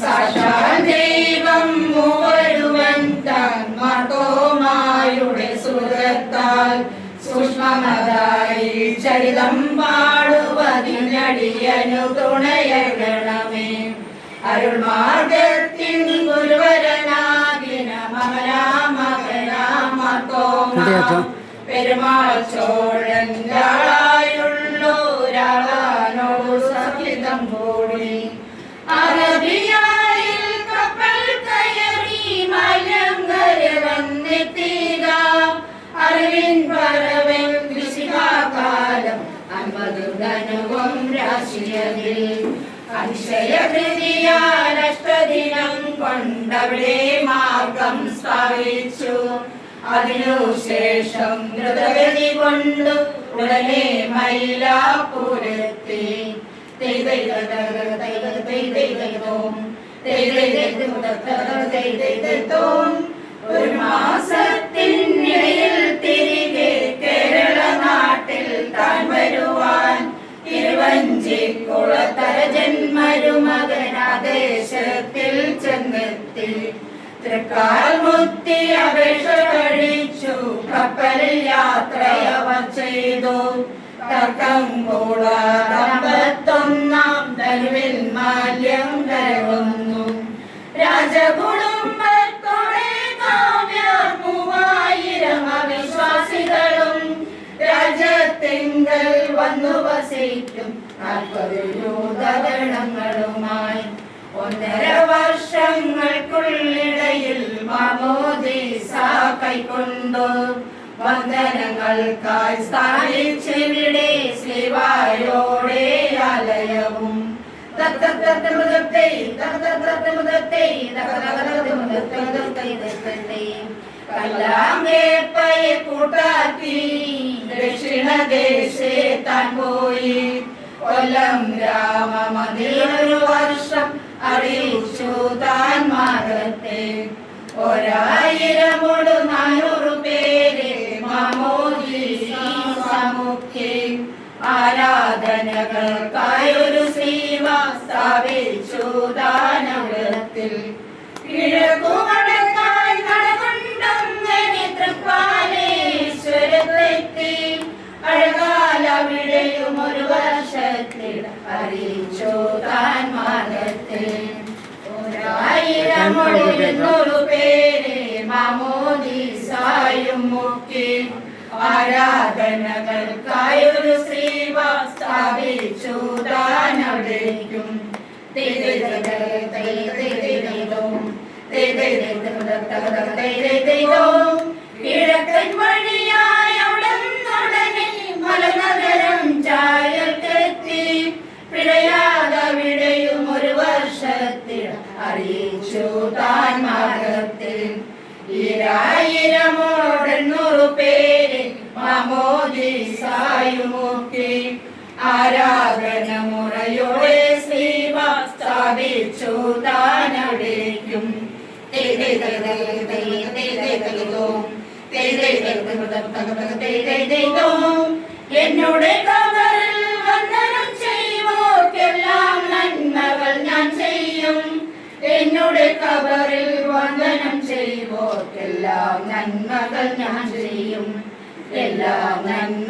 സാക്ഷാൽ ദൈവം മൂവരുവൻ താൻ മാർത്തോമായുടെ സുഹൃത്താൽ സൂക്ഷ്മമതായി ചരിതം പാടുവതിനടിയനു തുണയണമേ. അരുൾമാർഗത്തിൻ ഗുരുവരനാകിന മകനാമകനാമത്തോമാ പെരുമാൾ ചോഴൻ ായുള്ളോരാളാനോടു സഹിതം കൂടി അറബിയായിൽ കപ്പൽ കയറി മലങ്കര വന്നെത്തിക. അറിവിൻ പറവൻ വിശിഖാകാലം 50 ധനുവും രാശിയതിൽ അതിശയകൃതിയാൽ അഷ്ടദിനം കൊണ്ടവിടെ മാർഗം സ്ഥാപിച്ചു. അതിനുശേഷം ദ്രുതഗതി കൊണ്ടു ഉടനെ മൈലാപ്പൂരെത്തി. ഒരു മാസത്തിനിടയിൽ തിരികെ കേരള നാട്ടിൽ താൻ വരുവാൻ തിരുവഞ്ചിക്കുളത്തര ജന്മരുമകനാദേശത്തിൽ ചെന്നെത്തി. തൃക്കാൽ മുത്തി അപേക്ഷ കഴിച്ചു കപ്പലിൽ യാത്രയവർ ചെയ്തു. തർക്കം കൂടാതമ്പത്തൊന്നാം ധനുവിൽ മാല്യം കരവുന്നു. രാജകുടുംബത്തോടെ കാവ്യർ 3000 അവിശ്വാസികളും രാജ്യത്തിങ്കൽ വന്നു വസിക്കും 40 യൂതഗണങ്ങളുമായി. 1.5 വർഷങ്ങൾക്കുള്ളിടയിൽ മാമോദീസ കൈക്കൊണ്ടു. വന്ദനങ്ങൾക്കായി സ്ഥാപിച്ചിവിടെ ശ്രീവായോടെ ആലയവും. കല്ലാങ്കേപ്പയെ കൂട്ടാക്കി ദക്ഷിണദേശേ താൻ പോയി. കൊല്ലം രാമമതിയൊരു വർഷം അറിയിച്ചു താൻ മാർഗത്തെ. 1000-400 പേരെ മാമോദീസമുഖ്യ ആരാധനകൾക്കായൊരു സീമ സ്ഥാപിച്ചു താനവിടത്തിൽ. കിഴക്കുവടക്കായി നടകൊണ്ടങ്ങനെ തൃപ്പാലേശ്വരത്തെത്തി. അഴകാലവിടെയും ഒരു വർഷത്തിൽ അറിയിച്ചു താൻ മാർഗത്തിൽ. 1000-200 പേരെ മാമോദീസായും മുക്കി ആരാധനകൾക്കായൊരു ശ്രീവ സ്ഥാപിച്ചു താനവിടേക്കും. കിഴക്കൻ വഴിയായി അവിടുന്നുടനെ മലനഗരം ചായൽക്കെത്തി. പിഴയാതവിടെയും ഒരു വർഷത്തിൽ അറിയിച്ചു താൻ മാർഗത്തിൽ. 1000-800 പേരെ മാമോദീസായും മുക്കി ആരാധന മുറയോടെ ശ്രീവ സ്ഥാപിച്ചു താനവിടേക്കും. എന്നോട് കബറിൽ വന്ദനം ചെയ്യുവോർക്കെല്ലാം നന്മകൾ ഞാൻ ചെയ്യും. എന്നോട് കബറിൽ വന്ദനം ചെയ്യുവോർക്കെല്ലാം നന്മകൾ ഞാൻ ചെയ്യും. എല്ലാ നന്മ